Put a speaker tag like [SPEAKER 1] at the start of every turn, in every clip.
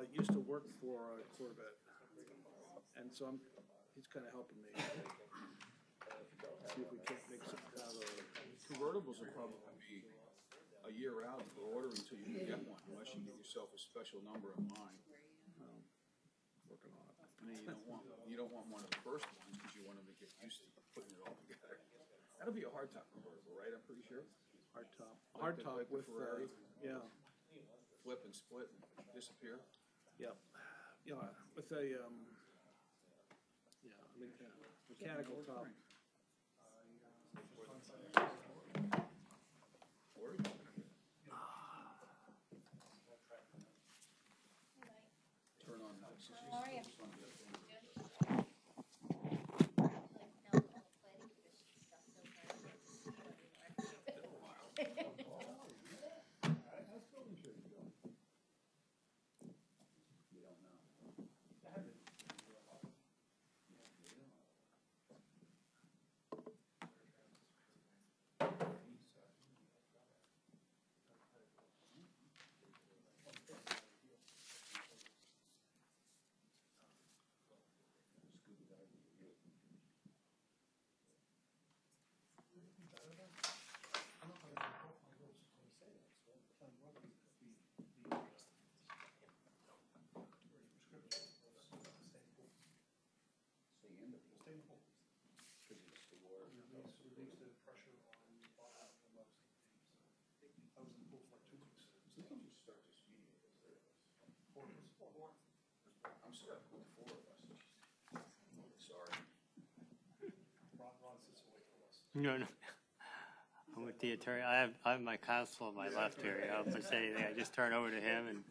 [SPEAKER 1] used to work for Corvette, and so he's kind of helping me. See if we can't make some kind of
[SPEAKER 2] convertibles will probably be a year out for order until you can get one, unless you get yourself a special number in line.
[SPEAKER 1] Working on it.
[SPEAKER 2] And then you don't want one of the first ones because you want them to get used to putting it all together. That'll be a hardtop convertible, right? I'm pretty sure.
[SPEAKER 1] Hardtop
[SPEAKER 2] like
[SPEAKER 1] with
[SPEAKER 2] Ferrari.
[SPEAKER 1] Yeah.
[SPEAKER 2] Flip and split and disappear.
[SPEAKER 1] Yep. Yeah, with a mechanical top.
[SPEAKER 2] Turn on that.
[SPEAKER 3] How are you?
[SPEAKER 2] I'm stuck with 4 of us. Sorry.
[SPEAKER 4] No. I'm with the attorney. I have my counsel on my left here. You know, if there's anything, I just turn over to him and.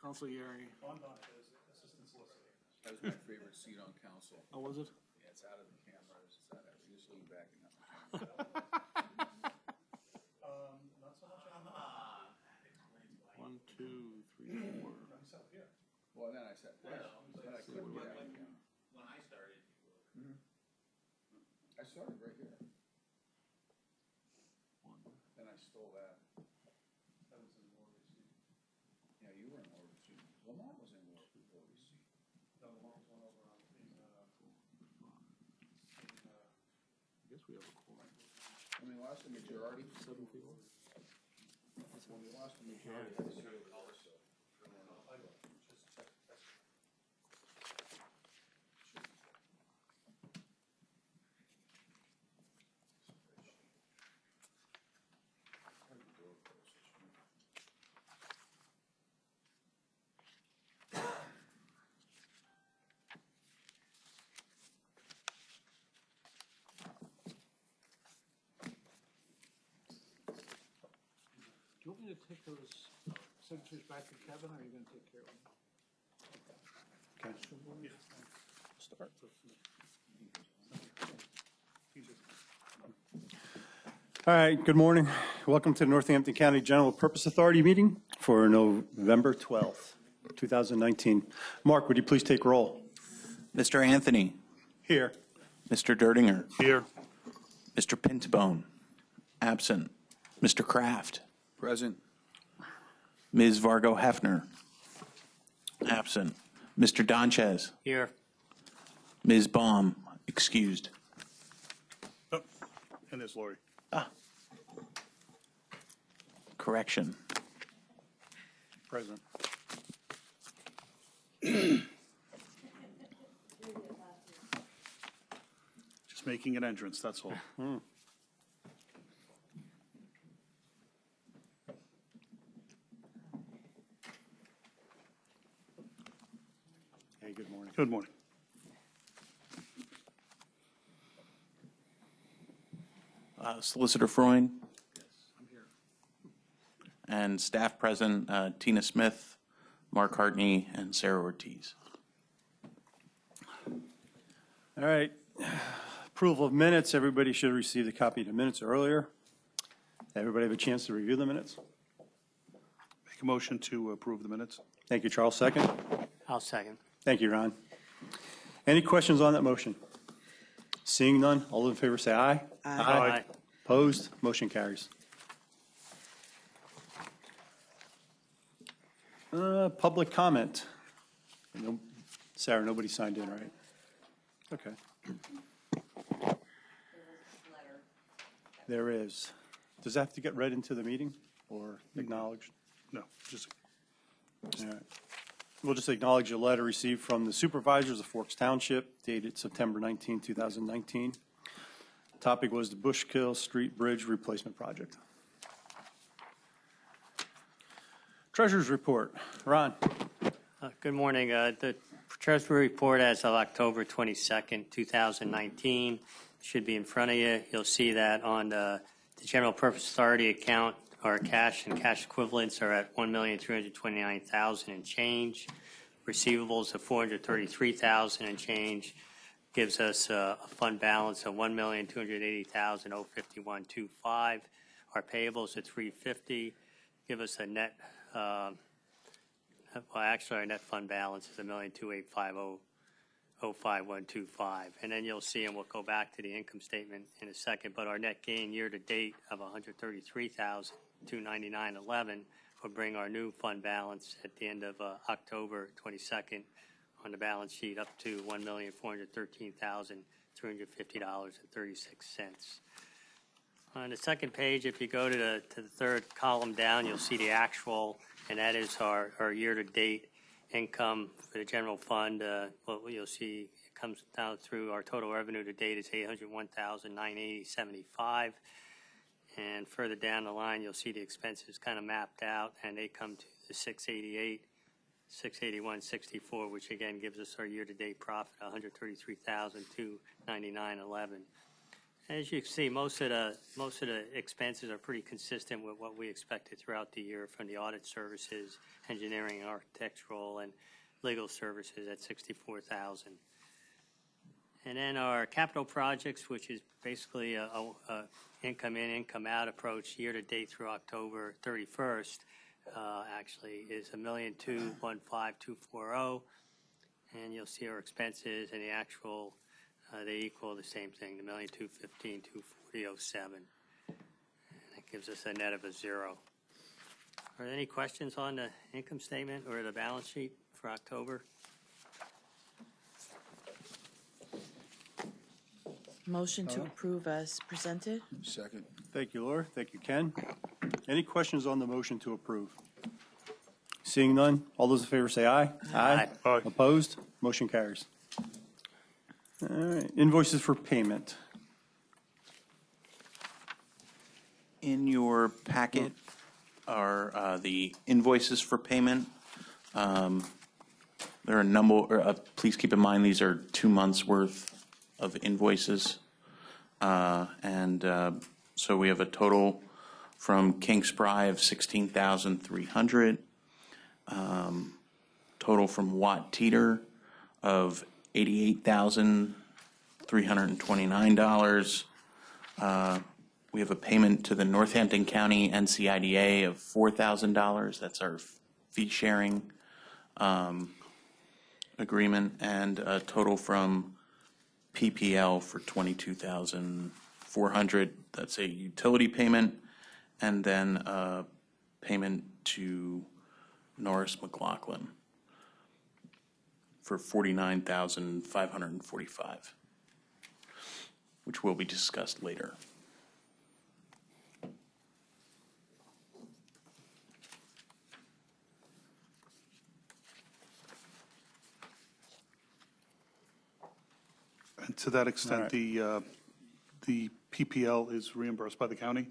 [SPEAKER 1] Counsel Yeri.
[SPEAKER 2] That was my favorite seat on council.
[SPEAKER 1] Oh, was it?
[SPEAKER 2] Yeah, it's out of the camera. It's out of it. You just lean back and up.
[SPEAKER 5] Not so much on that.
[SPEAKER 1] 1, 2, 3, 4.
[SPEAKER 2] Well, then I said, then I couldn't get out of the camera.
[SPEAKER 5] When I started,
[SPEAKER 2] I started right here.
[SPEAKER 1] 1.
[SPEAKER 2] Then I stole that.
[SPEAKER 5] that was in Morgan Street.
[SPEAKER 2] Yeah, you were in Morgan Street. Lamont was in Morgan Street.
[SPEAKER 5] No, one was one over on
[SPEAKER 1] I guess we have a quorum.
[SPEAKER 2] When we lost the majority,
[SPEAKER 1] 7 people.
[SPEAKER 2] when we lost the majority, I said, also.
[SPEAKER 5] I just checked.
[SPEAKER 1] Do you want me to take those signatures back to Kevin, or are you going to take care of them?
[SPEAKER 5] Okay.
[SPEAKER 1] Start.
[SPEAKER 5] All right, good morning. Welcome to the Northampton County General Purpose Authority meeting for November 12th, 2019. Mark, would you please take roll?
[SPEAKER 6] Mr. Anthony.
[SPEAKER 5] Here.
[SPEAKER 6] Mr. Derdinger.
[SPEAKER 5] Here.
[SPEAKER 6] Mr. Pintbone. Absent. Mr. Kraft.
[SPEAKER 2] Present.
[SPEAKER 6] Ms. Vargo Hefner. Absent. Mr. Donchez.
[SPEAKER 4] Here.
[SPEAKER 6] Ms. Baum. Excused.
[SPEAKER 5] Oh, and there's Lori.
[SPEAKER 6] Correction.
[SPEAKER 5] Present. Just making an entrance, that's all. Hey, good morning. Good morning.
[SPEAKER 6] Solicitor Freund.
[SPEAKER 1] Yes, I'm here.
[SPEAKER 6] And staff present, Tina Smith, Mark Hartney, and Sarah Ortiz.
[SPEAKER 5] All right. Approval of minutes. Everybody should have received a copy of the minutes earlier. Everybody have a chance to review the minutes?
[SPEAKER 7] Make a motion to approve the minutes.
[SPEAKER 5] Thank you, Charles. Second.
[SPEAKER 4] I'll second.
[SPEAKER 5] Thank you, Ron. Any questions on that motion? Seeing none, all in favor say aye.
[SPEAKER 4] Aye.
[SPEAKER 5] Opposed? Motion carries. Public comment. Sarah, nobody signed in, right? Okay. There is. Does that have to get read into the meeting or acknowledged?
[SPEAKER 7] No, just,
[SPEAKER 5] All right. We'll just acknowledge a letter received from the supervisors of Forks Township dated September 19, 2019. Topic was the Bushkill Street Bridge Replacement Project. Treasurer's report. Ron.
[SPEAKER 4] Good morning. The Treasury report as of October 22nd, 2019 should be in front of you. You'll see that on the general purpose authority account, our cash and cash equivalents are at $1,329,000 and change. Receivables of $433,000 and change gives us a fund balance of $1,280,051.25. Our payables at $350 give us a net. Well, actually, our net fund balance is $1,285,051.25. And then you'll see, and we'll go back to the income statement in a second, but our net gain year to date of $133,299.11 will bring our new fund balance at the end of October 22nd on the balance sheet up to $1,413,350.36. On the second page, if you go to the third column down, you'll see the actual, and that is our year-to-date income for the general fund. What you'll see, it comes down through our total revenue to date is $801,980.75. And further down the line, you'll see the expenses kind of mapped out, and they come to the $681.64, which again gives us our year-to-date profit, $133,299.11. As you can see, most of the expenses are pretty consistent with what we expected throughout the year from the audit services, engineering, architectural, and legal services at $64,000. And then our capital projects, which is basically a income in, income out approach year to date through October 31st, actually is $1,215,240, and you'll see our expenses and the actual. They equal the same thing, the $1,215,240.07. That gives us a net of a zero. Are there any questions on the income statement or the balance sheet for October?
[SPEAKER 3] Motion to approve as presented.
[SPEAKER 2] Second.
[SPEAKER 5] Thank you, Laura. Thank you, Ken. Any questions on the motion to approve? Seeing none, all those in favor say aye.
[SPEAKER 4] Aye.
[SPEAKER 7] Aye.
[SPEAKER 5] Opposed? Motion carries. All right, invoices for payment.
[SPEAKER 6] In your packet are the invoices for payment. There are a number, please keep in mind these are 2 months worth of invoices. So we have a total from King Spry of $16,300. Total from Watt Teeter of $88,329. We have a payment to the Northampton County NCIDA of $4,000. That's our fee sharing agreement, and a total from PPL for $22,400. That's a utility payment, and then a payment to Norris McLaughlin for $49,545, which will be discussed later.
[SPEAKER 7] and to that extent,
[SPEAKER 5] All
[SPEAKER 7] the PPL is reimbursed by the county?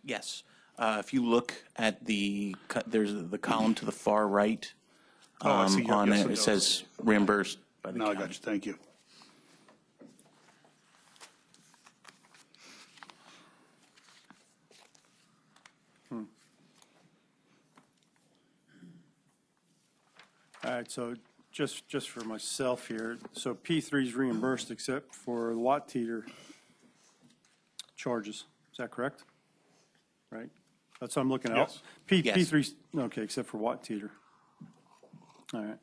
[SPEAKER 6] Yes. If you look at there's the column to the far right.
[SPEAKER 7] Oh, I see.
[SPEAKER 6] On
[SPEAKER 7] Yes,
[SPEAKER 6] it,
[SPEAKER 7] it
[SPEAKER 6] it
[SPEAKER 7] does.
[SPEAKER 6] says reimbursed by the
[SPEAKER 7] No, I
[SPEAKER 6] county.
[SPEAKER 7] got you. Thank you.
[SPEAKER 5] All right, so just for myself here, so P3 is reimbursed except for the Watt Teeter charges. Is that correct? Right? That's what I'm looking at.
[SPEAKER 7] Yes.
[SPEAKER 6] Yes.
[SPEAKER 5] P3, okay, except for Watt Teeter. All right.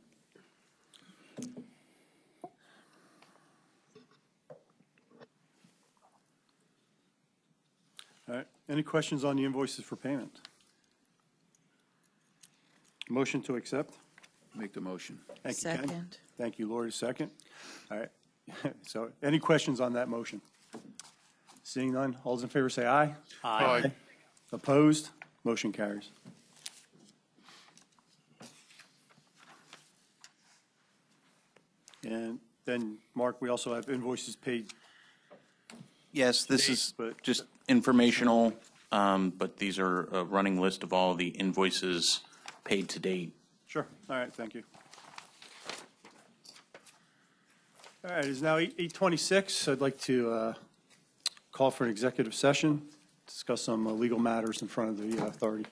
[SPEAKER 5] All right, any questions on the invoices for payment? Motion to accept.
[SPEAKER 2] Make the motion.
[SPEAKER 5] Thank you, Ken.
[SPEAKER 3] Second.
[SPEAKER 5] Thank you, Lori, second. All right. So any questions on that motion? Seeing none, all those in favor say aye.
[SPEAKER 7] Aye.
[SPEAKER 5] Opposed? Motion carries. And then, Mark, we also have invoices paid.
[SPEAKER 6] Yes, this is
[SPEAKER 5] But-
[SPEAKER 6] just informational, but these are a running list of all the invoices paid to date.
[SPEAKER 5] Sure. All right, thank you. All right, it is now 8:26. I'd like to call for an executive session, discuss some legal matters in front of the authority.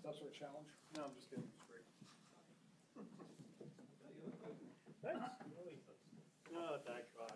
[SPEAKER 1] Stuff's our challenge.
[SPEAKER 5] No, I'm just kidding.
[SPEAKER 4] No, thank God.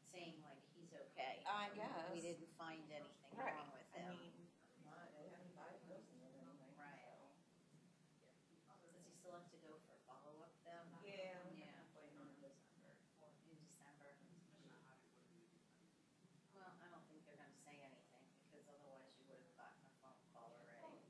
[SPEAKER 8] Saying like he's okay.
[SPEAKER 9] I guess.
[SPEAKER 8] We didn't find anything
[SPEAKER 9] Right.
[SPEAKER 8] wrong with
[SPEAKER 9] I
[SPEAKER 8] him.
[SPEAKER 9] mean, they haven't diagnosed him with anything.
[SPEAKER 8] Right. Does he still have to go for follow-up then?
[SPEAKER 9] Yeah.
[SPEAKER 8] Yeah.
[SPEAKER 9] Appointment in December.
[SPEAKER 8] In December. Well, I don't think they're gonna say anything because otherwise you would have gotten a phone call already.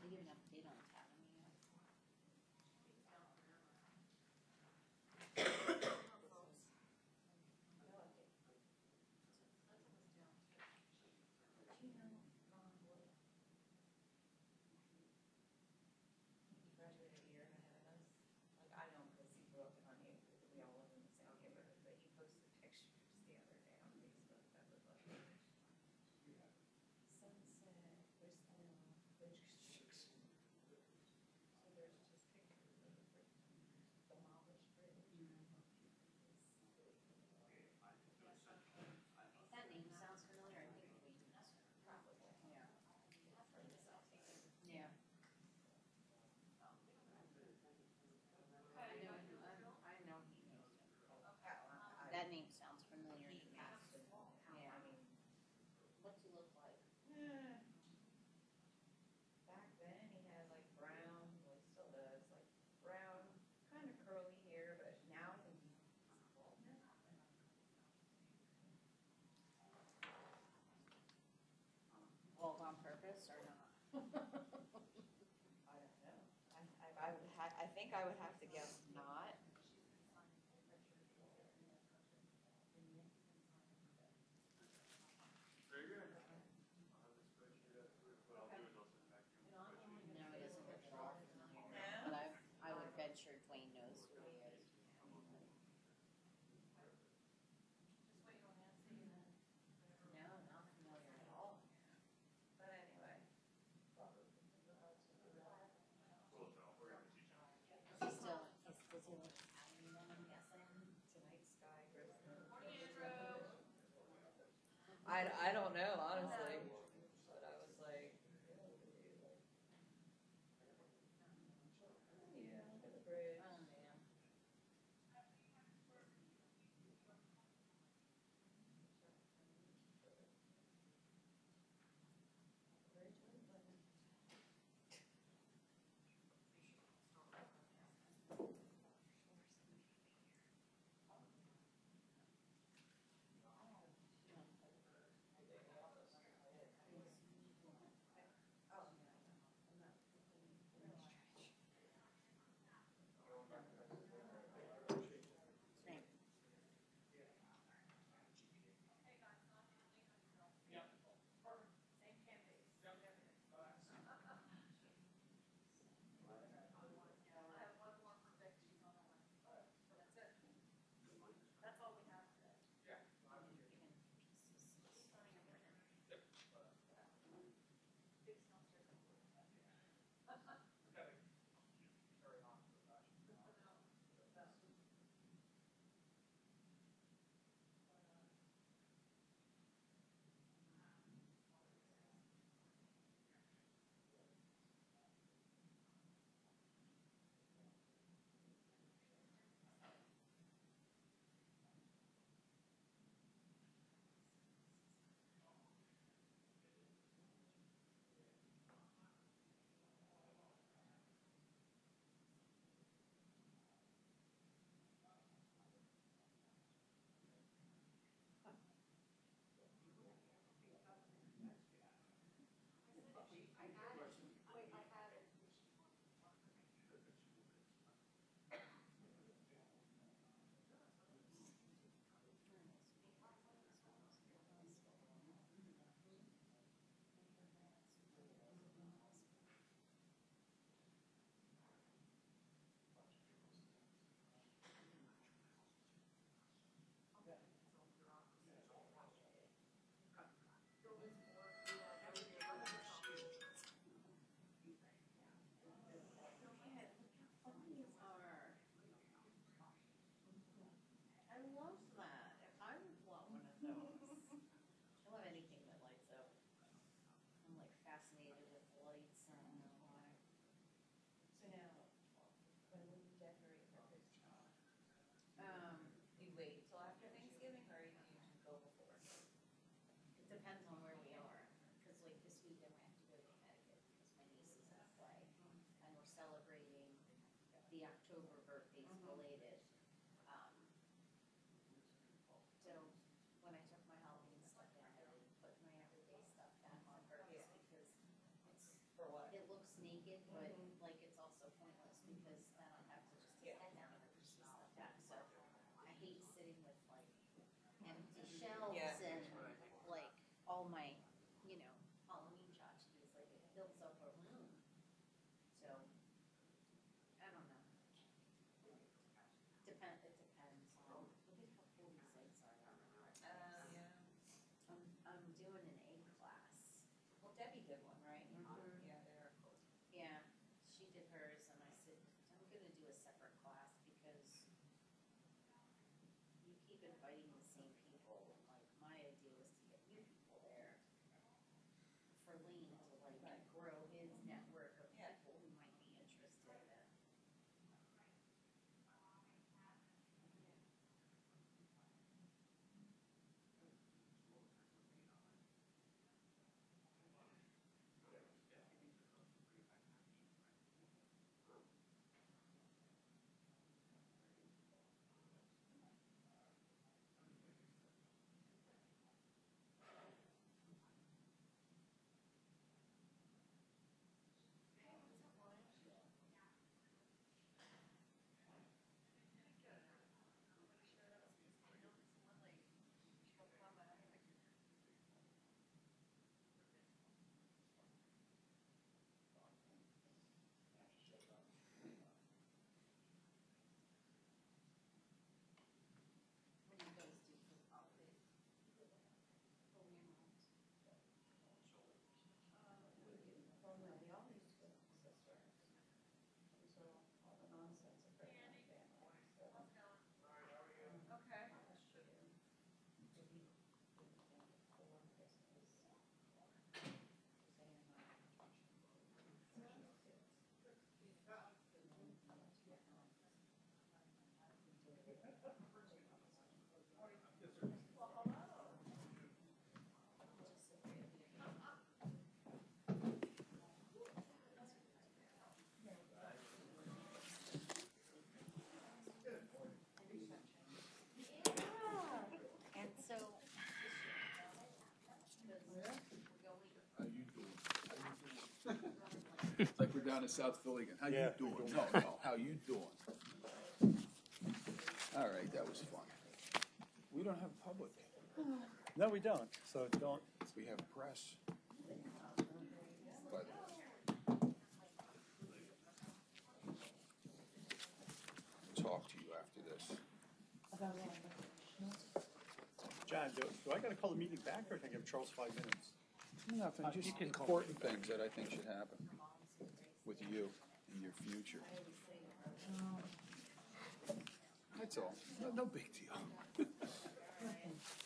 [SPEAKER 8] They give an update on Academy yet?
[SPEAKER 9] He graduated a year ahead of us. Like, I know because he grew up in Huntington, because we all live in the same neighborhood, but he posted pictures the other day on Facebook that was like, sunset, there's bridge construction. So there's just pictures of the demolished bridge.
[SPEAKER 8] That name sounds familiar, I think we
[SPEAKER 9] Probably.
[SPEAKER 8] yeah.
[SPEAKER 9] From the southeast.
[SPEAKER 8] Yeah. I know he knows him. That name sounds familiar to
[SPEAKER 9] He
[SPEAKER 8] me.
[SPEAKER 9] has to,
[SPEAKER 8] Yeah.
[SPEAKER 9] I mean,
[SPEAKER 8] What's he look like?
[SPEAKER 9] back then he had like brown, well he still does, like brown, kind of curly hair, but now I think he's bald now.
[SPEAKER 8] Bald on purpose or not?
[SPEAKER 9] I don't know. I think I would have to guess not.
[SPEAKER 8] No, he doesn't look at all familiar.
[SPEAKER 9] No?
[SPEAKER 8] But I would venture Dwayne knows who he is. No, not familiar at all.
[SPEAKER 9] But anyway.
[SPEAKER 8] Is he still, does he look Academy then, I'm guessing?
[SPEAKER 9] Tonight Sky Grisman. I don't know, honestly. But I was like. Yeah, look at the bridge.
[SPEAKER 8] Oh, man.
[SPEAKER 9] Bridge was like-
[SPEAKER 8] but like it's also pointless because then I have to just take it down and push the stuff back. So I hate sitting with like empty shelves and like all my, you know, Halloween tchotchkes. Like it fills up a room. So I don't know. It depends on. Look at how cool these eggs are. I'm doing an egg class.
[SPEAKER 9] Well, Debbie did one, right?
[SPEAKER 8] Mhm.
[SPEAKER 9] Yeah, they are cool.
[SPEAKER 8] Yeah, she did hers, and I said, I'm gonna do a separate class because you keep inviting the same people. Like, my idea was to get new people there for Lane to like grow his network of people who might be interested in it. What do you guys do for the holidays? For your moms? Well, no, we all used to go to my sister's. These are all the nonsense of bringing my family. So,
[SPEAKER 9] Okay.
[SPEAKER 8] last year, maybe before Christmas. And so.
[SPEAKER 2] How you doing? It's like we're down in South Philly again. How you doing? No, how you doing? All right, that was fun. We don't have public.
[SPEAKER 5] No, we don't, so don't.
[SPEAKER 2] We have press. But talk to you after this.
[SPEAKER 5] John, do I gotta call the meeting back, or can I give Charles 5 minutes?
[SPEAKER 2] Nothing, just important things that I think should happen with you in your future. That's all. No big deal.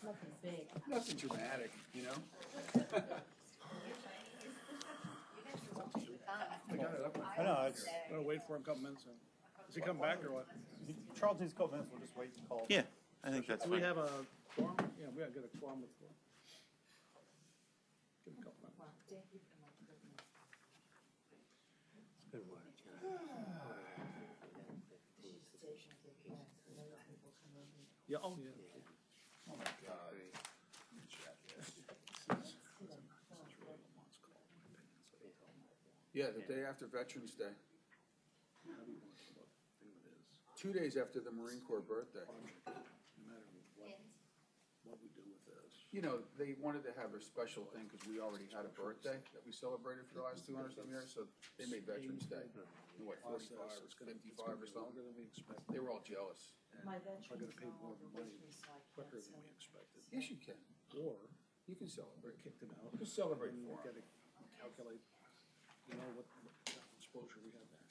[SPEAKER 3] Nothing big.
[SPEAKER 2] Nothing dramatic, you know?
[SPEAKER 7] I got it up.
[SPEAKER 5] I know, it's,
[SPEAKER 7] Gonna wait for him a couple minutes. Does he come back or what?
[SPEAKER 5] Charles needs a couple minutes, we'll just wait and call.
[SPEAKER 6] Yeah, I think that's
[SPEAKER 7] Do we
[SPEAKER 6] fine.
[SPEAKER 7] have a quorum? Yeah, we gotta get a quorum before. Give him a couple minutes. Yeah, oh, yeah.
[SPEAKER 2] Oh my God. Yeah, the day after Veterans Day. 2 days after the Marine Corps birthday.
[SPEAKER 7] No matter what we do with this.
[SPEAKER 2] You know, they wanted to have a special thing because we already had a birthday that we celebrated for the last 200-some years, so they made Veterans Day. What, 45 or 55 or something?
[SPEAKER 7] Longer than we expected.
[SPEAKER 2] They were all jealous.
[SPEAKER 3] My
[SPEAKER 7] We're gonna
[SPEAKER 3] veterans
[SPEAKER 7] pay
[SPEAKER 3] know
[SPEAKER 7] more
[SPEAKER 3] the
[SPEAKER 7] money
[SPEAKER 3] wishes, so I
[SPEAKER 7] quicker
[SPEAKER 3] can't
[SPEAKER 7] than we
[SPEAKER 3] send
[SPEAKER 7] expected.
[SPEAKER 2] Yes, you can.
[SPEAKER 7] Or
[SPEAKER 2] You can
[SPEAKER 7] we
[SPEAKER 2] celebrate.
[SPEAKER 7] kicked him out.
[SPEAKER 2] Just celebrate
[SPEAKER 7] And we
[SPEAKER 2] for 'em.
[SPEAKER 7] gotta calculate, you know, what exposure we have there.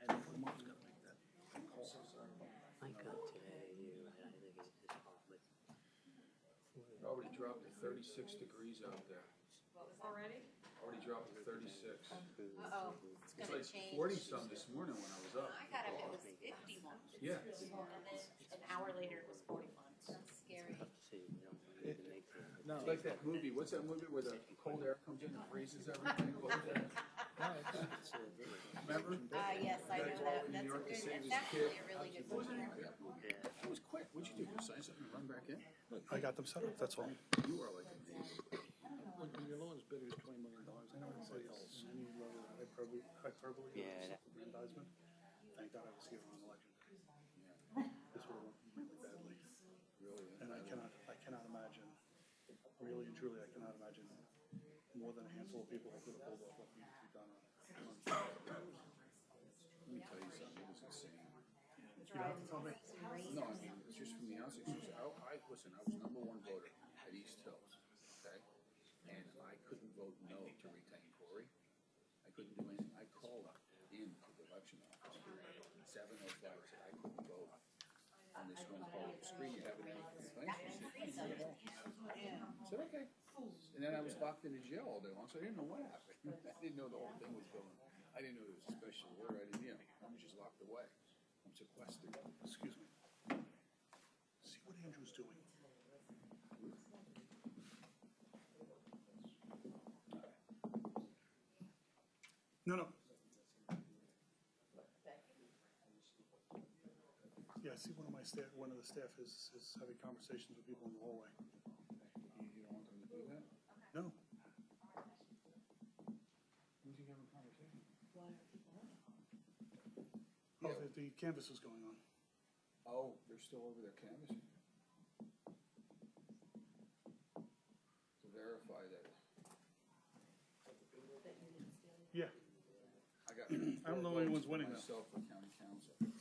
[SPEAKER 7] And Vermont's gotta make that call.
[SPEAKER 4] I got today, I think it's probably.
[SPEAKER 2] It already dropped to 36 degrees out there.
[SPEAKER 9] Already?
[SPEAKER 2] Already dropped to 36.
[SPEAKER 8] Uh-oh, it's
[SPEAKER 2] It's
[SPEAKER 8] gonna
[SPEAKER 2] like
[SPEAKER 8] change.
[SPEAKER 2] 40-some this morning when I was up.
[SPEAKER 8] I got up, it was 51.
[SPEAKER 2] Yeah.
[SPEAKER 8] And then an hour later, it was 41. That's scary.
[SPEAKER 7] No,
[SPEAKER 2] It's like that movie, what's that movie where the cold air comes in and freezes everything? What was that? Remember?
[SPEAKER 8] Yes, I know that.
[SPEAKER 2] New
[SPEAKER 8] That's a
[SPEAKER 2] York to
[SPEAKER 8] good,
[SPEAKER 2] save his
[SPEAKER 8] that's
[SPEAKER 2] kid.
[SPEAKER 8] actually a really good
[SPEAKER 2] What was the
[SPEAKER 8] movie.
[SPEAKER 2] name of that movie? That was quick. What'd you do? Just sign something and run back in?
[SPEAKER 7] I got them set up, that's all.
[SPEAKER 2] You are like amazing.
[SPEAKER 7] When your lowest bidder is $20 million, anybody else, any low hyperbole?
[SPEAKER 4] Yeah, that-
[SPEAKER 7] Aggrandizement? Thank God I was here on election day. This would have went really badly.
[SPEAKER 2] Really?
[SPEAKER 7] And I cannot imagine, really and truly, I cannot imagine more than a handful of people who could have pulled off what needed to be done on.
[SPEAKER 2] Let me tell you something, it was insane.
[SPEAKER 7] You don't have to tell me.
[SPEAKER 2] No, I mean, it's just from the outside, it's just, listen, I was #1 voter at East Hills, okay? And I couldn't vote no to retain Corey. I couldn't do anything. I called in to the election office, 7:05, I said, I couldn't vote on this one part of the screen, you have any complaints? She said, "No." I said, okay. And then I was locked in the jail all day long, so I didn't know what happened. I didn't know the whole thing was going. I didn't know there was a special order. I didn't, I was just locked away. I'm sequestered.
[SPEAKER 7] Excuse me. See what Andrew's doing. No. Yeah, I see one of the staff is having conversations with people in the hallway.
[SPEAKER 2] You don't want them to do that?
[SPEAKER 7] No.
[SPEAKER 2] Who's he having a conversation?
[SPEAKER 7] Oh, the canvas is going on.
[SPEAKER 2] Oh, they're still over there canvassing? To verify that.
[SPEAKER 7] Yeah.
[SPEAKER 2] I got.
[SPEAKER 7] I don't know anyone's winning though.
[SPEAKER 2] Myself for county council.
[SPEAKER 8] Did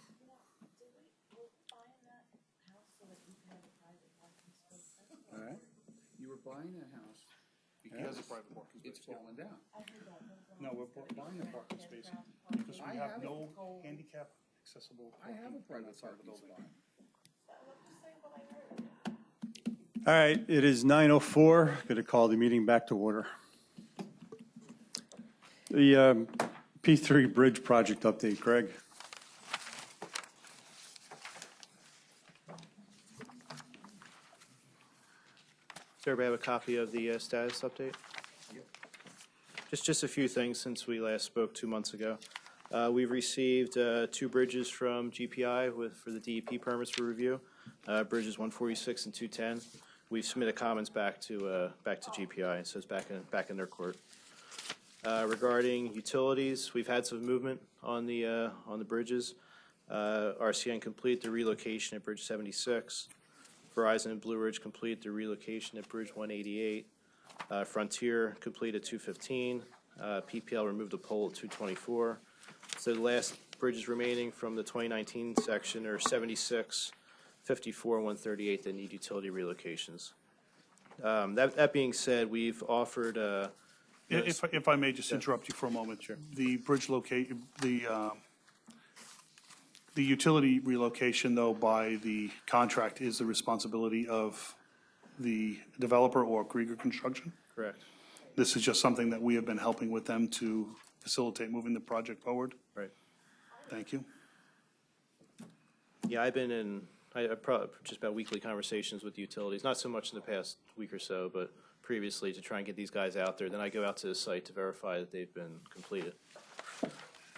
[SPEAKER 8] we're buying that house so that you can have a private parking space? That's
[SPEAKER 2] All right. You were buying that house
[SPEAKER 7] He has a private parking
[SPEAKER 2] it's
[SPEAKER 7] space. Yeah.
[SPEAKER 2] falling down.
[SPEAKER 7] No, we're buying a parking space because we
[SPEAKER 2] I
[SPEAKER 7] have
[SPEAKER 2] have it.
[SPEAKER 7] no handicap accessible
[SPEAKER 2] I have a
[SPEAKER 7] parking on
[SPEAKER 2] private
[SPEAKER 7] that side of the
[SPEAKER 2] parking
[SPEAKER 7] building.
[SPEAKER 2] spot.
[SPEAKER 5] All right, it is 9:04. Going to call the meeting back to order. The P3 Bridge project update, Greg.
[SPEAKER 10] Does everybody have a copy of the status update? Just a few things since we last spoke 2 months ago. We've received 2 bridges from GPI for the DEP permits for review, bridges 146 and 210. We've submitted comments back to GPI, so it's back in their court. Regarding utilities, we've had some movement on the bridges. RCN complete the relocation at Bridge 76. Verizon and Blue Ridge complete the relocation at Bridge 188. Frontier complete at 215. PPL removed a pole at 224. So the last bridges remaining from the 2019 section are 76, 54, 138 that need utility relocations. That being said, we've offered.
[SPEAKER 7] If I may just interrupt you for a moment.
[SPEAKER 10] Sure.
[SPEAKER 7] The bridge the utility relocation, though, by the contract is the responsibility of the developer or Krieger Construction.
[SPEAKER 10] Correct.
[SPEAKER 7] This is just something that we have been helping with them to facilitate moving the project forward.
[SPEAKER 10] Right.
[SPEAKER 7] Thank you.
[SPEAKER 10] Yeah, I've been in probably just about weekly conversations with utilities, not so much in the past week or so, but previously to try and get these guys out there. Then I go out to the site to verify that they've been completed.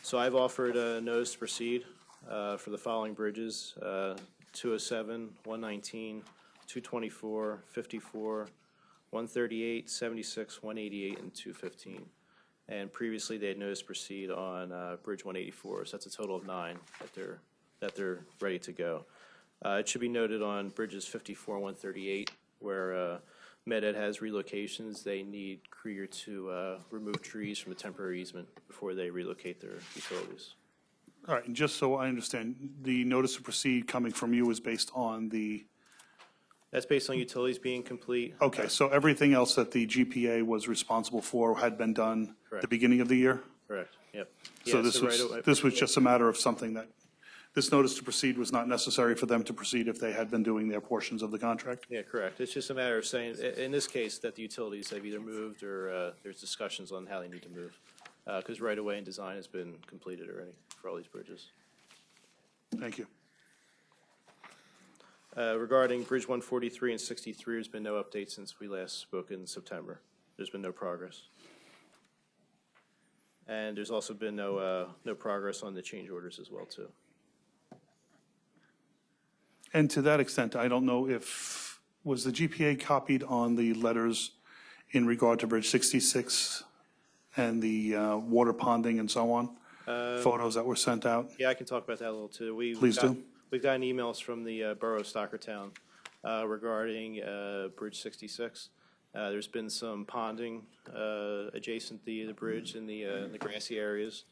[SPEAKER 10] So I've offered a notice to proceed for the following bridges, 207, 119, 224, 54, 138, 76, 188, and 215. And previously they had notice to proceed on Bridge 184, so that's a total of 9 that they're ready to go. It should be noted on bridges 54 and 138, where MedEd has relocations. They need Krieger to remove trees from a temporary easement before they relocate their utilities.
[SPEAKER 7] All right, and just so I understand, the notice to proceed coming from you is based on the,
[SPEAKER 10] That's based on utilities being complete.
[SPEAKER 7] okay, so everything else that the GPA was responsible for had been done at the
[SPEAKER 10] Correct.
[SPEAKER 7] beginning of the year?
[SPEAKER 10] Correct, yep.
[SPEAKER 7] So
[SPEAKER 10] Yeah,
[SPEAKER 7] this
[SPEAKER 10] right away-
[SPEAKER 7] was just a matter of something that, this notice to proceed was not necessary for them to proceed if they had been doing their portions of the contract?
[SPEAKER 10] Yeah, correct. It's just a matter of saying, in this case, that the utilities have either moved or there's discussions on how they need to move. Because right-of-way and design has been completed already for all these bridges.
[SPEAKER 7] Thank you.
[SPEAKER 10] Regarding Bridge 143 and 63, there's been no update since we last spoke in September. There's been no progress. And there's also been no progress on the change orders as well, too.
[SPEAKER 7] And to that extent, I don't know if, was the GPA copied on the letters in regard to Bridge 66 and the water ponding and so on? Photos that were sent out?
[SPEAKER 10] Yeah, I can talk about that a little too.
[SPEAKER 7] Please do.
[SPEAKER 10] We've gotten emails from the borough of Stockertown regarding Bridge 66. There's been some ponding adjacent to the bridge in the grassy areas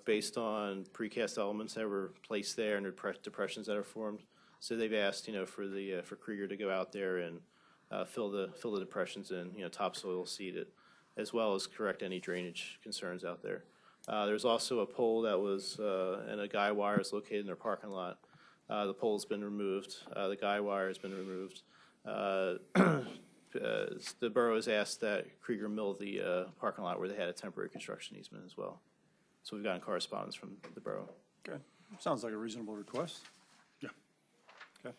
[SPEAKER 10] based on precast elements that were placed there and depressions that are formed. So they've asked, for Krieger to go out there and fill the depressions in, topsoil seed it, as well as correct any drainage concerns out there. There's also a pole that was, and a guy wire is located in their parking lot. The pole's been removed. The guy wire has been removed. The borough has asked that Krieger mill the parking lot where they had a temporary construction easement as well. So we've gotten correspondence from the borough.
[SPEAKER 5] Okay, sounds like a reasonable request.
[SPEAKER 7] Yeah.
[SPEAKER 5] Okay.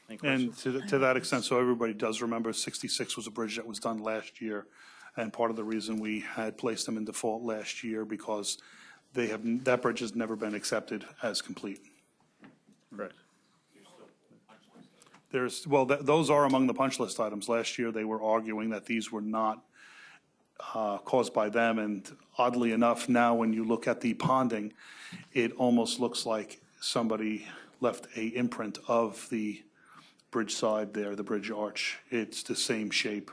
[SPEAKER 10] Any
[SPEAKER 7] And
[SPEAKER 10] questions?
[SPEAKER 7] to that extent, so everybody does remember, 66 was a bridge that was done last year. And part of the reason we had placed them in default last year because that bridge has never been accepted as complete.
[SPEAKER 10] Correct.
[SPEAKER 7] Those are among the punch list items. Last year, they were arguing that these were not caused by them. And oddly enough, now when you look at the ponding, it almost looks like somebody left a imprint of the bridge side there, the bridge arch. It's the same shape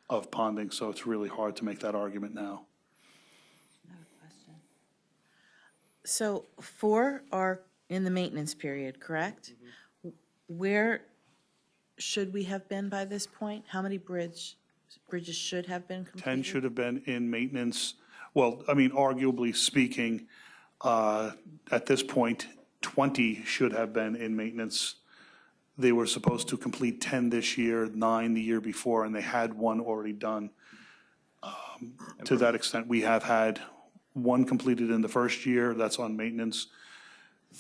[SPEAKER 7] of ponding, so it's really hard to make that argument now.
[SPEAKER 3] I have a question. So 4 are in the maintenance period, correct? Where should we have been by this point? How many bridges should have been completed?
[SPEAKER 7] 10 should have been in maintenance. Well, I mean, arguably speaking, at this point, 20 should have been in maintenance. They were supposed to complete 10 this year, 9 the year before, and they had 1 already done. To that extent, we have had 1 completed in the first year, that's on maintenance.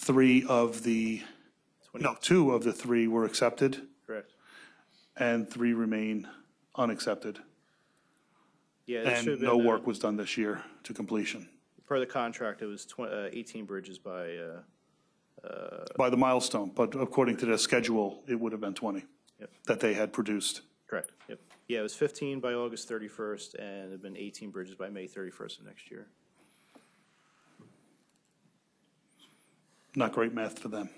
[SPEAKER 7] 2 of the 3 were accepted,
[SPEAKER 10] Correct.
[SPEAKER 7] and 3 remain unaccepted.
[SPEAKER 10] Yeah, there should have
[SPEAKER 7] And
[SPEAKER 10] been,
[SPEAKER 7] no work was done this year to completion.
[SPEAKER 10] per the contract, it was 18 bridges by
[SPEAKER 7] By the milestone, but according to the schedule, it would have been 20
[SPEAKER 10] Yep.
[SPEAKER 7] that they had produced.
[SPEAKER 10] correct. Yep. Yeah, it was 15 by August 31st, and it had been 18 bridges by May 31st of next year.
[SPEAKER 7] Not great math for them.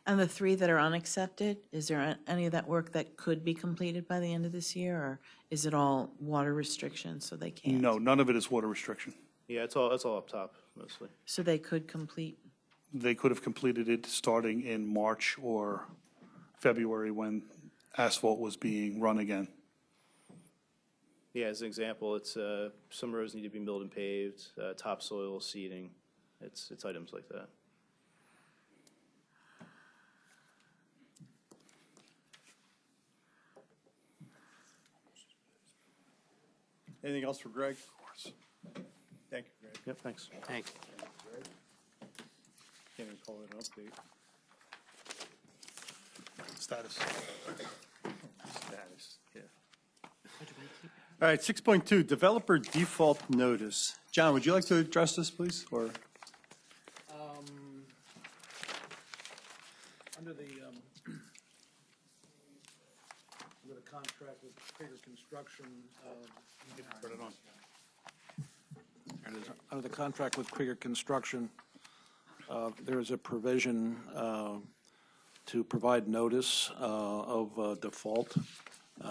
[SPEAKER 3] And the 3 that are unaccepted, is there any of that work that could be completed by the end of this year, or is it all water restrictions, so they can't?
[SPEAKER 7] No, none of it is water restriction.
[SPEAKER 10] Yeah, it's all up top mostly.
[SPEAKER 3] So they could complete?
[SPEAKER 7] They could have completed it starting in March or February when asphalt was being run again.
[SPEAKER 10] Yeah, as an example, it's some roads need to be milled and paved, topsoil, seeding. It's items like that.
[SPEAKER 5] Anything else for Greg? Of course. Thank you, Greg.
[SPEAKER 10] Yep, thanks.
[SPEAKER 4] Thanks.
[SPEAKER 5] Can't even call it an update.
[SPEAKER 7] Status.
[SPEAKER 5] Status, yeah. All right, 6.2, developer default notice. John, would you like to address this, please, or?
[SPEAKER 1] Under the contract with Krieger Construction,
[SPEAKER 5] Put it on.
[SPEAKER 1] under the contract with Krieger Construction, there is a provision to provide notice of default,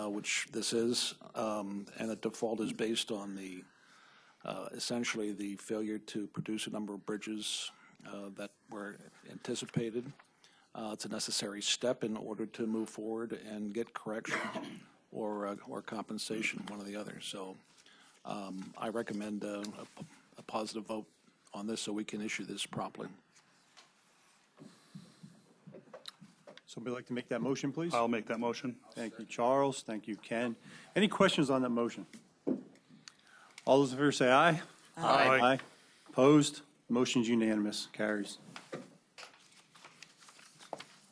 [SPEAKER 1] which this is, and the default is based on the, essentially the failure to produce a number of bridges that were anticipated. It's a necessary step in order to move forward and get correction or compensation, one or the other. So I recommend a positive vote on this so we can issue this properly.
[SPEAKER 5] Somebody like to make that motion, please?
[SPEAKER 7] I'll make that motion.
[SPEAKER 5] Thank you, Charles. Thank you, Ken. Any questions on that motion? All those in favor say aye.
[SPEAKER 7] Aye.
[SPEAKER 5] Aye. Opposed? Motion's unanimous. Carries.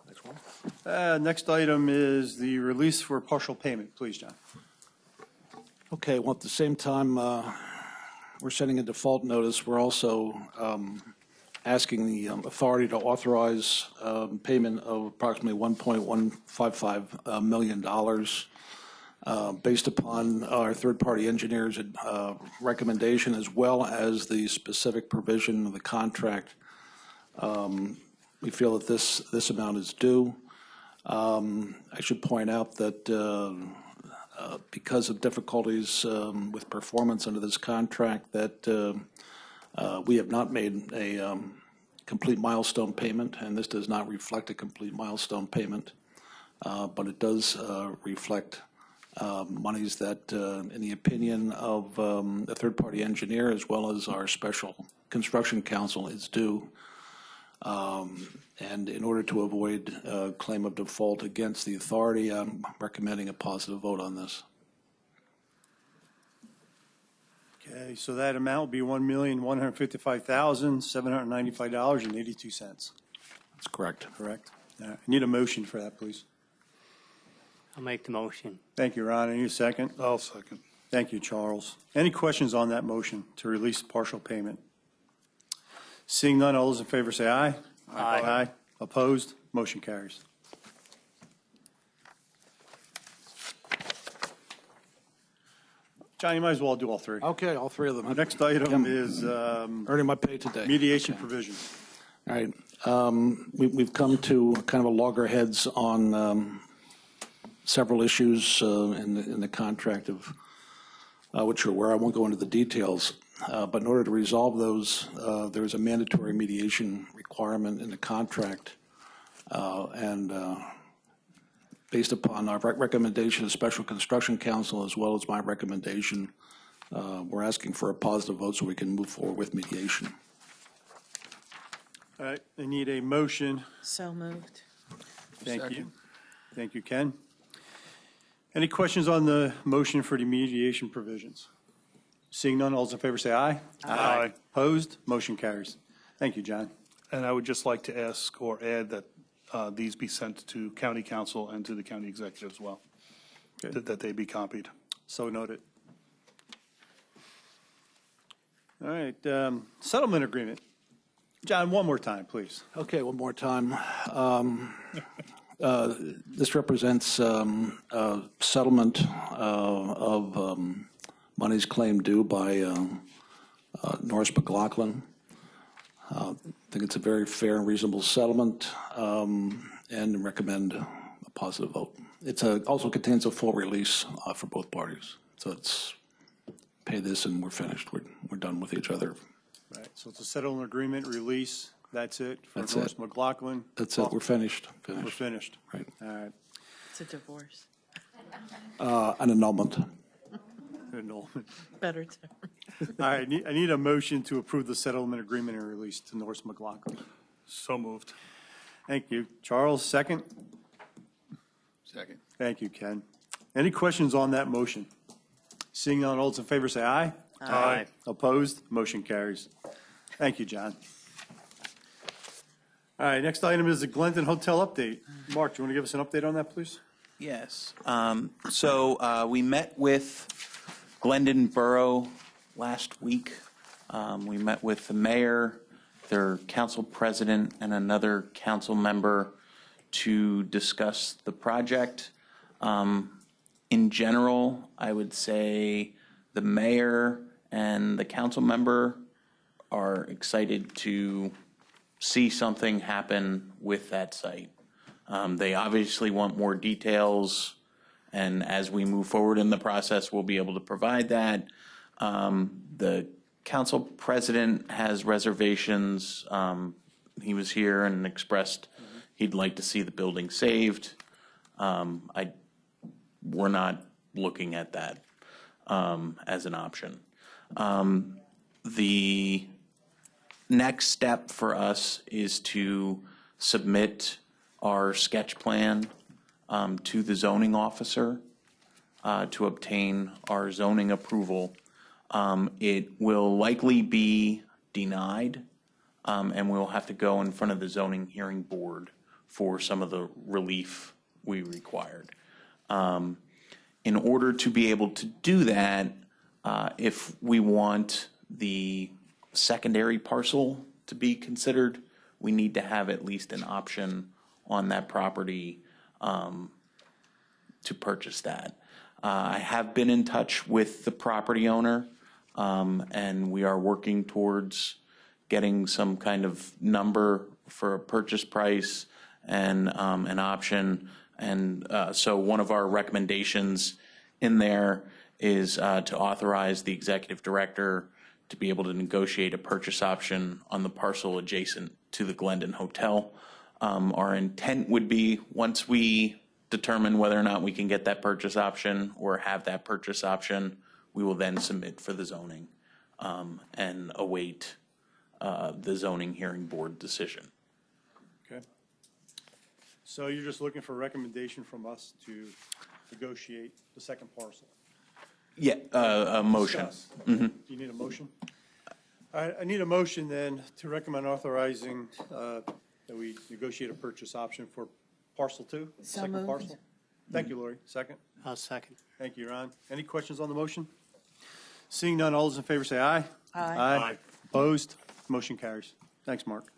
[SPEAKER 1] Next one.
[SPEAKER 5] Next item is the release for partial payment. Please, John.
[SPEAKER 1] Okay, well, at the same time, we're sending a default notice. We're also asking the authority to authorize payment of approximately $1.155 million based upon our third-party engineer's recommendation, as well as the specific provision of the contract. We feel that this amount is due. I should point out that because of difficulties with performance under this contract, that we have not made a complete milestone payment, and this does not reflect a complete milestone payment, but it does reflect monies that, in the opinion of the third-party engineer, as well as our special construction counsel, is due. And in order to avoid a claim of default against the authority, I'm recommending a positive vote on this.
[SPEAKER 5] Okay, so that amount will be $1,155,795.82.
[SPEAKER 1] That's correct.
[SPEAKER 5] Correct? I need a motion for that, please.
[SPEAKER 4] I'll make the motion.
[SPEAKER 5] Thank you, Ron. Any second?
[SPEAKER 7] I'll second.
[SPEAKER 5] Thank you, Charles. Any questions on that motion to release partial payment? Seeing none, all those in favor say aye.
[SPEAKER 4] Aye.
[SPEAKER 5] Opposed? Motion carries. John, you might as well do all three.
[SPEAKER 1] Okay, all three of them.
[SPEAKER 5] The next item is
[SPEAKER 1] Earning my pay today.
[SPEAKER 5] mediation provision.
[SPEAKER 1] All right. We've come to kind of a loggerheads on several issues in the contract of which are where I won't go into the details. But in order to resolve those, there is a mandatory mediation requirement in the contract. And based upon our recommendation of Special Construction Council, as well as my recommendation, we're asking for a positive vote so we can move forward with mediation.
[SPEAKER 5] All right, I need a motion.
[SPEAKER 3] So moved.
[SPEAKER 5] Thank you. Thank you, Ken. Any questions on the motion for the mediation provisions? Seeing none, all those in favor say aye.
[SPEAKER 7] Aye.
[SPEAKER 5] Opposed? Motion carries. Thank you, John.
[SPEAKER 7] And I would just like to ask or add that these be sent to county council and to the county executive as well, that they be copied.
[SPEAKER 5] So noted. All right, settlement agreement. John, one more time, please.
[SPEAKER 1] Okay, one more time. This represents a settlement of monies claimed due by Norris McLaughlin. I think it's a very fair and reasonable settlement, and recommend a positive vote. It also contains a full release for both parties. So it's pay this and we're finished. We're done with each other.
[SPEAKER 5] Right, so it's a settlement agreement, release, that's it for
[SPEAKER 1] That's
[SPEAKER 5] Norris
[SPEAKER 1] it.
[SPEAKER 5] McLaughlin?
[SPEAKER 1] That's it. We're finished.
[SPEAKER 5] We're finished.
[SPEAKER 1] Right.
[SPEAKER 5] All right.
[SPEAKER 3] It's a divorce.
[SPEAKER 1] An annulment.
[SPEAKER 5] Annulment.
[SPEAKER 3] Better term.
[SPEAKER 5] All right, I need a motion to approve the settlement agreement and release to Norris McLaughlin.
[SPEAKER 7] So moved.
[SPEAKER 5] Thank you. Charles, second?
[SPEAKER 2] Second.
[SPEAKER 5] Thank you, Ken. Any questions on that motion? Seeing none, all those in favor say aye.
[SPEAKER 4] Aye.
[SPEAKER 5] Opposed? Motion carries. Thank you, John. All right, next item is the Glendon Hotel update. Mark, do you want to give us an update on that, please?
[SPEAKER 6] Yes. So we met with Glendon Borough last week. We met with the mayor, their council president, and another council member to discuss the project. In general, I would say the mayor and the council member are excited to see something happen with that site. They obviously want more details, and as we move forward in the process, we'll be able to provide that. The council president has reservations. He was here and expressed he'd like to see the building saved. We're not looking at that as an option. The next step for us is to submit our sketch plan to the zoning officer to obtain our zoning approval. It will likely be denied, and we'll have to go in front of the zoning hearing board for some of the relief we required. In order to be able to do that, if we want the secondary parcel to be considered, we need to have at least an option on that property to purchase that. I have been in touch with the property owner, and we are working towards getting some kind of number for a purchase price and an option. And so one of our recommendations in there is to authorize the executive director to be able to negotiate a purchase option on the parcel adjacent to the Glendon Hotel. Our intent would be, once we determine whether or not we can get that purchase option or have that purchase option, we will then submit for the zoning and await the zoning hearing board decision.
[SPEAKER 5] Okay. So you're just looking for a recommendation from us to negotiate the second parcel?
[SPEAKER 6] Yeah, a motion.
[SPEAKER 5] Do you need a motion? All right, I need a motion then to recommend authorizing that we negotiate a purchase option for parcel 2,
[SPEAKER 3] So
[SPEAKER 5] second
[SPEAKER 3] moved.
[SPEAKER 5] parcel. Thank you, Lori. Second.
[SPEAKER 4] I'll second.
[SPEAKER 5] Thank you, Ron. Any questions on the motion? Seeing none, all those in favor say aye.
[SPEAKER 3] Aye.
[SPEAKER 5] Aye. Opposed? Motion carries. Thanks, Mark.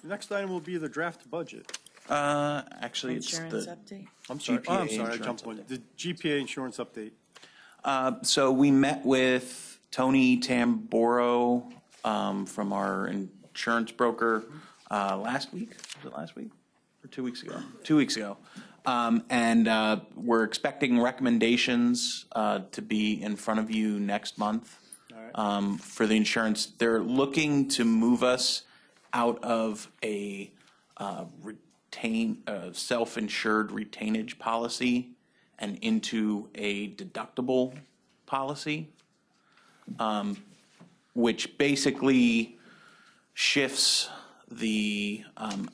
[SPEAKER 5] The next item will be the draft budget.
[SPEAKER 6] Actually, it's
[SPEAKER 3] Insurance
[SPEAKER 6] the,
[SPEAKER 3] update?
[SPEAKER 5] I'm sorry.
[SPEAKER 6] GPA
[SPEAKER 5] Oh, I'm sorry. I
[SPEAKER 6] insurance
[SPEAKER 5] jumped one. The GPA insurance update.
[SPEAKER 6] so we met with Tony Tamboro from our insurance broker last week. Was it last week or 2 weeks ago? 2 weeks ago. And we're expecting recommendations to be in front of you next month for the insurance. They're looking to move us out of a self-insured retainage policy and into a deductible policy, which basically shifts the,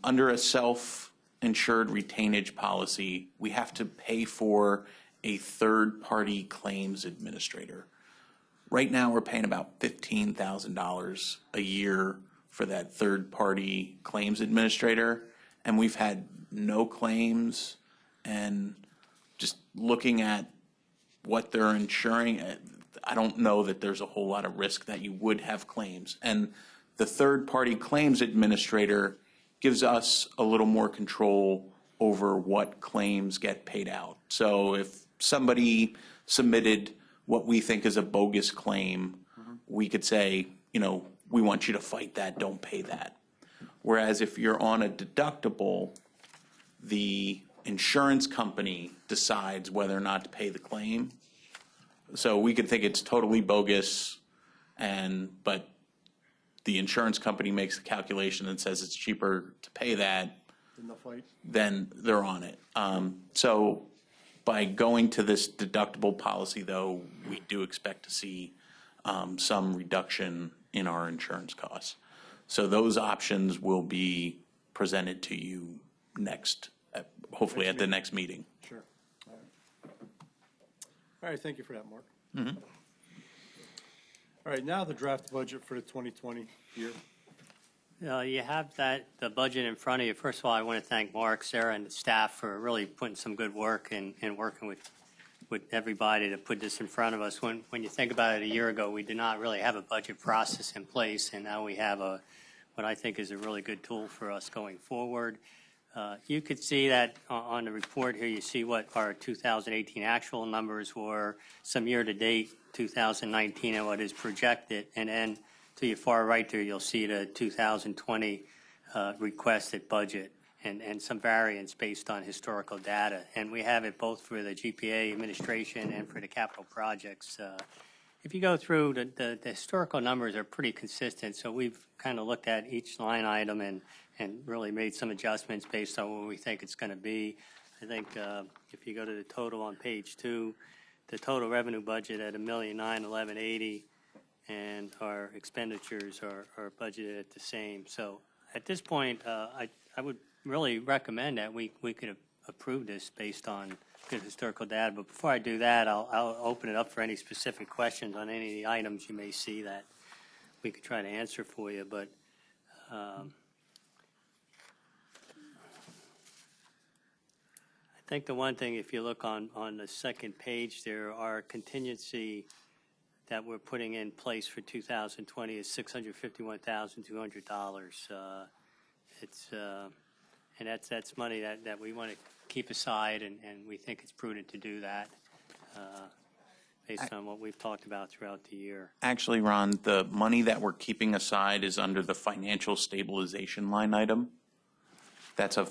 [SPEAKER 6] under a self-insured retainage policy, we have to pay for a third-party claims administrator. Right now, we're paying about $15,000 a year for that third-party claims administrator, and we've had no claims. And just looking at what they're insuring, I don't know that there's a whole lot of risk that you would have claims. And the third-party claims administrator gives us a little more control over what claims get paid out. So if somebody submitted what we think is a bogus claim, we could say, you know, we want you to fight that, don't pay that. Whereas if you're on a deductible, the insurance company decides whether or not to pay the claim. So we could think it's totally bogus, but the insurance company makes the calculation and says it's cheaper to pay that, then they're on it. So by going to this deductible policy, though, we do expect to see some reduction in our insurance costs. So those options will be presented to you next, hopefully at the next meeting.
[SPEAKER 5] Sure. All right, thank you for that, Mark. All right, now the draft budget for the 2020 year.
[SPEAKER 4] You have the budget in front of you. First of all, I want to thank Mark, Sarah, and the staff for really putting some good work and working with everybody to put this in front of us. When you think about it, a year ago, we did not really have a budget process in place, and now we have what I think is a really good tool for us going forward. You could see that on the report here. You see what our 2018 actual numbers were, some year-to-date 2019, and what is projected, and then to your far right there, you'll see the 2020 requested budget and some variance based on historical data. And we have it both for the GPA administration and for the capital projects. If you go through, the historical numbers are pretty consistent, so we've kind of looked at each line item and really made some adjustments based on what we think it's going to be. I think if you go to the total on page 2, the total revenue budget at $1,911,80, and our expenditures are budgeted at the same. So at this point, I would really recommend that we could approve this based on good historical data. But before I do that, I'll open it up for any specific questions on any of the items you may see that we could try to answer for you. But I think the one thing, if you look on the second page, there are contingency that we're putting in place for 2020 is $651,200. It's, and that's money that we want to keep aside, and we think it's prudent to do that based on what we've talked about throughout the year.
[SPEAKER 6] Actually, Ron, the money that we're keeping aside is under the financial stabilization line item. That's a,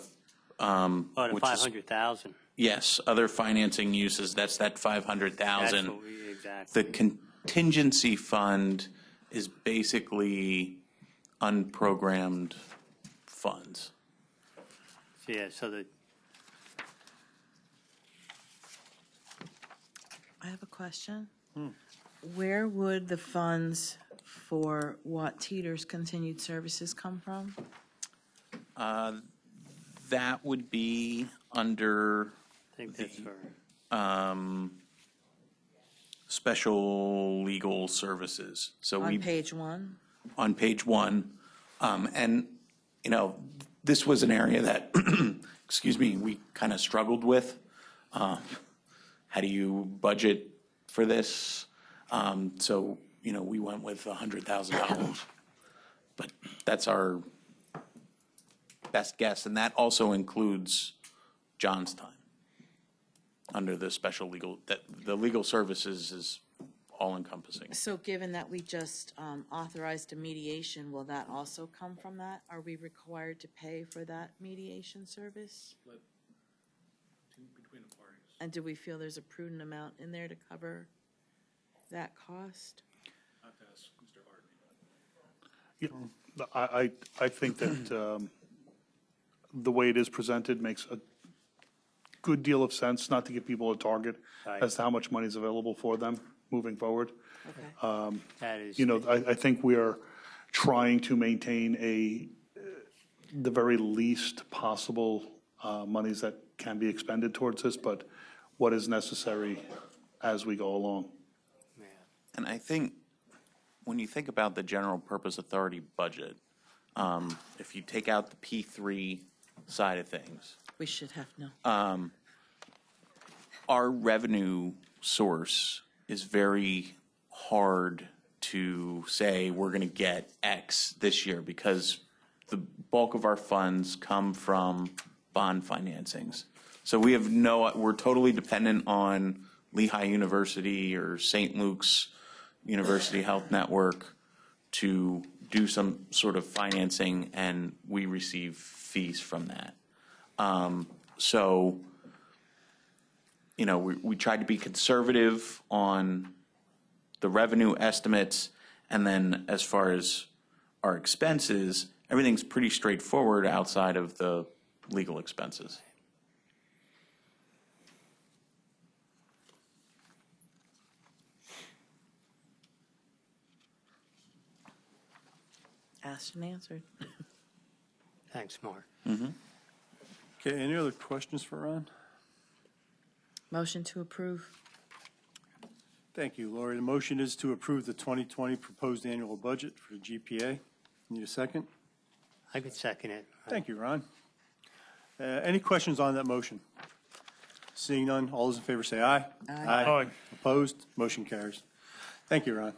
[SPEAKER 4] Oh, the
[SPEAKER 6] which is,
[SPEAKER 4] 500,000.
[SPEAKER 6] yes, other financing uses, that's that 500,000.
[SPEAKER 4] That's what we, exactly.
[SPEAKER 6] The contingency fund is basically unprogrammed funds.
[SPEAKER 4] So, yeah, so the,
[SPEAKER 3] I have a question. Where would the funds for Watt Teeter's continued services come from?
[SPEAKER 6] That would be under
[SPEAKER 4] I think that's for,
[SPEAKER 6] special legal services. So
[SPEAKER 3] On
[SPEAKER 6] we,
[SPEAKER 3] page 1?
[SPEAKER 6] on page 1. And, you know, this was an area that, excuse me, we kind of struggled with. How do you budget for this? So, you know, we went with $100,000. But that's our best guess, and that also includes John's time under the special legal, that the legal services is all encompassing.
[SPEAKER 3] So given that we just authorized a mediation, will that also come from that? Are we required to pay for that mediation service?
[SPEAKER 2] Between the parties.
[SPEAKER 3] And do we feel there's a prudent amount in there to cover that cost?
[SPEAKER 2] Not to ask Mr. Harden.
[SPEAKER 7] Yeah, I think that the way it is presented makes a good deal of sense, not to give people a target
[SPEAKER 4] Right.
[SPEAKER 7] as to how much money is available for them moving forward.
[SPEAKER 3] Okay.
[SPEAKER 4] that is.
[SPEAKER 7] You know, I think we are trying to maintain the very least possible monies that can be expended towards this, but what is necessary as we go along.
[SPEAKER 4] Yeah.
[SPEAKER 6] And I think when you think about the general purpose authority budget, if you take out the P3 side of things,
[SPEAKER 3] We should have, no.
[SPEAKER 6] our revenue source is very hard to say we're going to get X this year because the bulk of our funds come from bond financings. So we have we're totally dependent on Lehigh University or St. Luke's University Health Network to do some sort of financing, and we receive fees from that. So, you know, we tried to be conservative on the revenue estimates, and then as far as our expenses, everything's pretty straightforward outside of the legal expenses.
[SPEAKER 3] Asked and answered.
[SPEAKER 4] Thanks, Mark.
[SPEAKER 5] Okay, any other questions for Ron?
[SPEAKER 3] Motion to approve.
[SPEAKER 5] Thank you, Lori. The motion is to approve the 2020 proposed annual budget for the GPA. Need a second?
[SPEAKER 4] I could second it.
[SPEAKER 5] Thank you, Ron. Any questions on that motion? Seeing none, all those in favor say aye.
[SPEAKER 7] Aye.
[SPEAKER 5] Opposed? Motion carries. Thank you, Ron.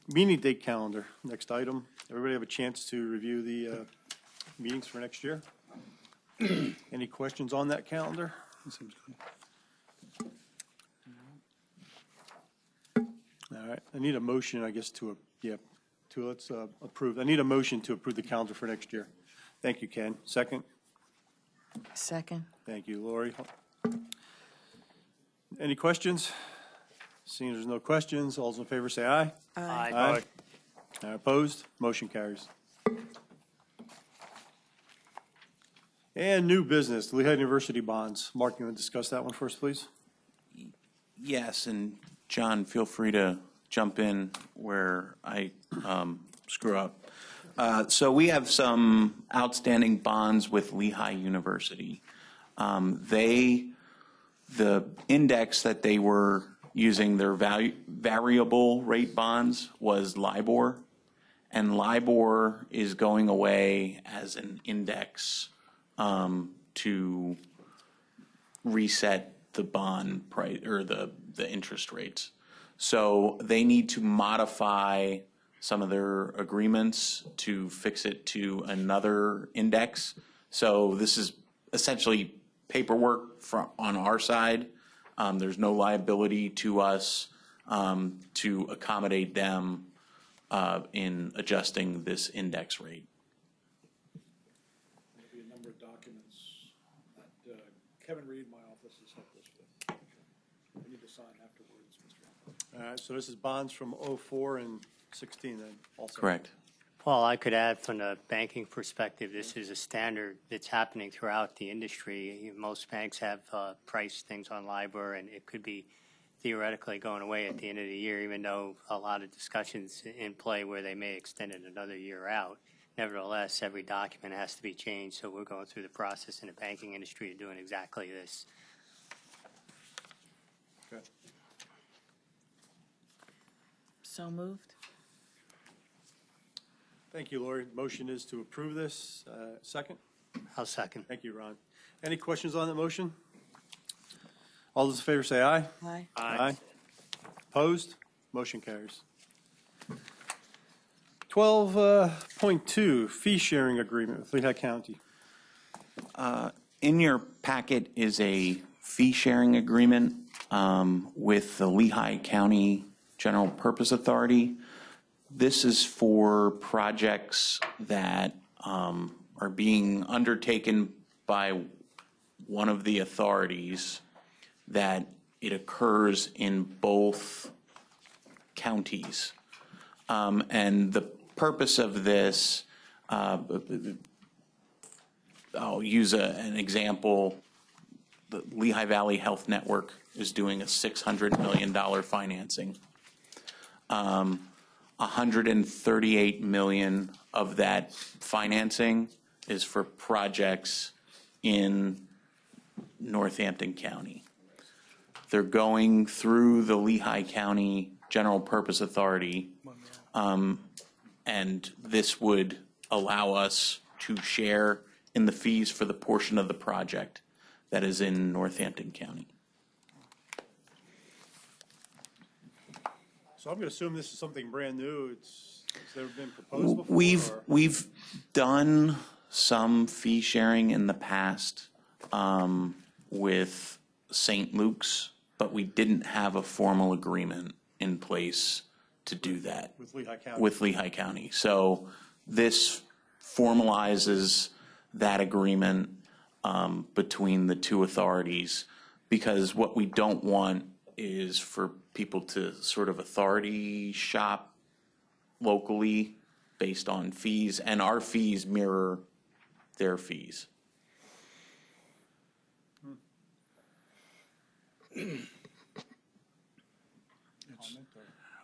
[SPEAKER 5] Meeting date calendar, next item. Everybody have a chance to review the meetings for next year? Any questions on that calendar?
[SPEAKER 7] Seems good.
[SPEAKER 5] All right, I need a motion, I guess, let's approve. I need a motion to approve the calendar for next year. Thank you, Ken. Second?
[SPEAKER 3] Second.
[SPEAKER 5] Thank you, Lori. Any questions? Seeing there's no questions, all those in favor say aye.
[SPEAKER 4] Aye.
[SPEAKER 5] Opposed? Motion carries. And new business, Lehigh University bonds. Mark, you want to discuss that one first, please?
[SPEAKER 6] Yes, and John, feel free to jump in where I screw up. So we have some outstanding bonds with Lehigh University. The index that they were using, their variable rate bonds, was LIBOR. and LIBOR is going away as an index to reset the bond price or the interest rates. So they need to modify some of their agreements to fix it to another index. So this is essentially paperwork on our side. There's no liability to us to accommodate them in adjusting this index rate.
[SPEAKER 1] There'll be a number of documents that Kevin Reed, my office, has helped us with. We need to sign afterwards, Mr.
[SPEAKER 5] All right, so this is bonds from '04 and '16 then also.
[SPEAKER 6] Correct.
[SPEAKER 4] Paul, I could add from the banking perspective, this is a standard that's happening throughout the industry. Most banks have priced things on LIBOR, and it could be theoretically going away at the end of the year, even though a lot of discussions in play where they may extend it another year out. Nevertheless, every document has to be changed, so we're going through the process in the banking industry of doing exactly this.
[SPEAKER 5] Okay.
[SPEAKER 3] So moved.
[SPEAKER 5] Thank you, Lori. Motion is to approve this. Second?
[SPEAKER 4] I'll second.
[SPEAKER 5] Thank you, Ron. Any questions on the motion? All those in favor say aye.
[SPEAKER 3] Aye.
[SPEAKER 5] Aye. Opposed? Motion carries. 12.2, fee sharing agreement with Lehigh County.
[SPEAKER 6] In your packet is a fee sharing agreement with the Lehigh County General Purpose Authority. This is for projects that are being undertaken by one of the authorities that it occurs in both counties. And the purpose of this, I'll use an example. The Lehigh Valley Health Network is doing a $600 million financing. 138 million of that financing is for projects in Northampton County. They're going through the Lehigh County General Purpose Authority, and this would allow us to share in the fees for the portion of the project that is in Northampton County.
[SPEAKER 5] So I'm going to assume this is something brand new. It's never been proposed before?
[SPEAKER 6] We've done some fee sharing in the past with St. Luke's, but we didn't have a formal agreement in place to do that.
[SPEAKER 5] With Lehigh County?
[SPEAKER 6] With Lehigh County. So this formalizes that agreement between the two authorities, because what we don't want is for people to sort of authority shop locally based on fees, and our fees mirror their fees.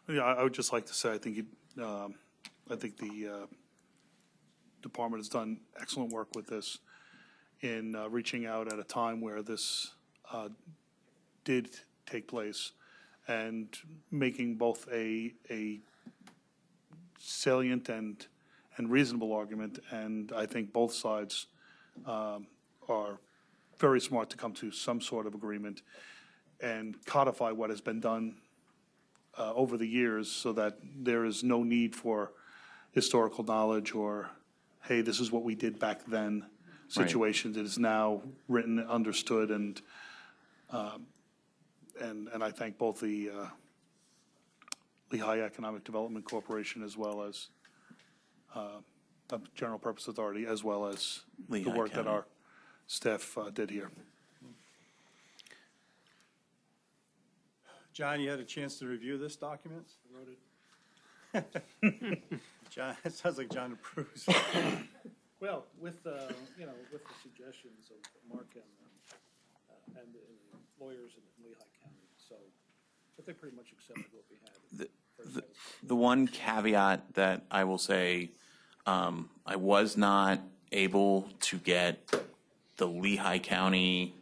[SPEAKER 7] Yeah, I would just like to say, I think the department has done excellent work with this in reaching out at a time where this did take place and making both a salient and reasonable argument. And I think both sides are very smart to come to some sort of agreement and codify what has been done over the years, so that there is no need for historical knowledge or, hey, this is what we did back then situations. It is now written, understood, and I thank both the Lehigh Economic Development Corporation as well as the General Purpose Authority, as well as the
[SPEAKER 6] Lehigh
[SPEAKER 7] work that
[SPEAKER 6] County.
[SPEAKER 7] our staff did here.
[SPEAKER 5] John, you had a chance to review this document? I wrote it. John, it sounds like John approves.
[SPEAKER 1] Well, with the suggestions of Mark and the lawyers in Lehigh County, so but they pretty much accepted what we had.
[SPEAKER 6] The one caveat that I will say, I was not able to get the Lehigh County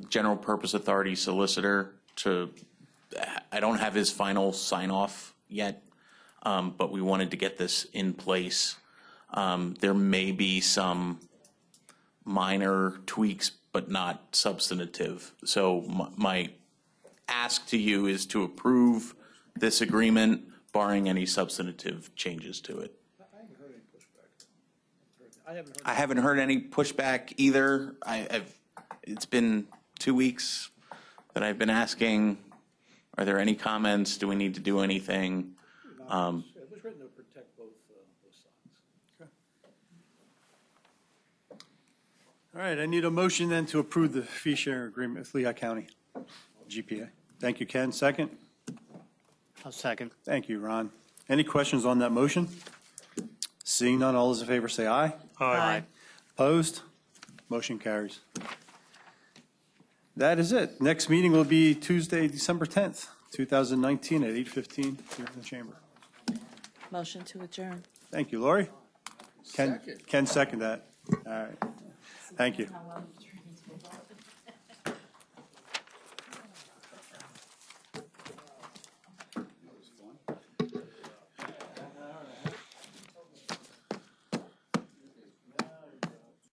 [SPEAKER 6] General Purpose Authority solicitor to, I don't have his final sign off yet. but we wanted to get this in place. There may be some minor tweaks, but not substantive. So my ask to you is to approve this agreement, barring any substantive changes to it. I haven't heard any pushback either. It's been 2 weeks that I've been asking, are there any comments? Do we need to do anything?
[SPEAKER 1] It was written to protect both sides.
[SPEAKER 5] All right, I need a motion then to approve the fee sharing agreement with Lehigh County GPA. Thank you, Ken. Second?
[SPEAKER 4] I'll second.
[SPEAKER 5] Thank you, Ron. Any questions on that motion? Seeing none, all those in favor say aye.
[SPEAKER 3] Aye.
[SPEAKER 5] Opposed? Motion carries. That is it. Next meeting will be Tuesday, December 10th, 2019 at 8:15 here in the chamber.
[SPEAKER 3] Motion to adjourn.
[SPEAKER 5] Thank you, Lori.
[SPEAKER 2] Second.
[SPEAKER 5] Ken second that. All right. Thank you.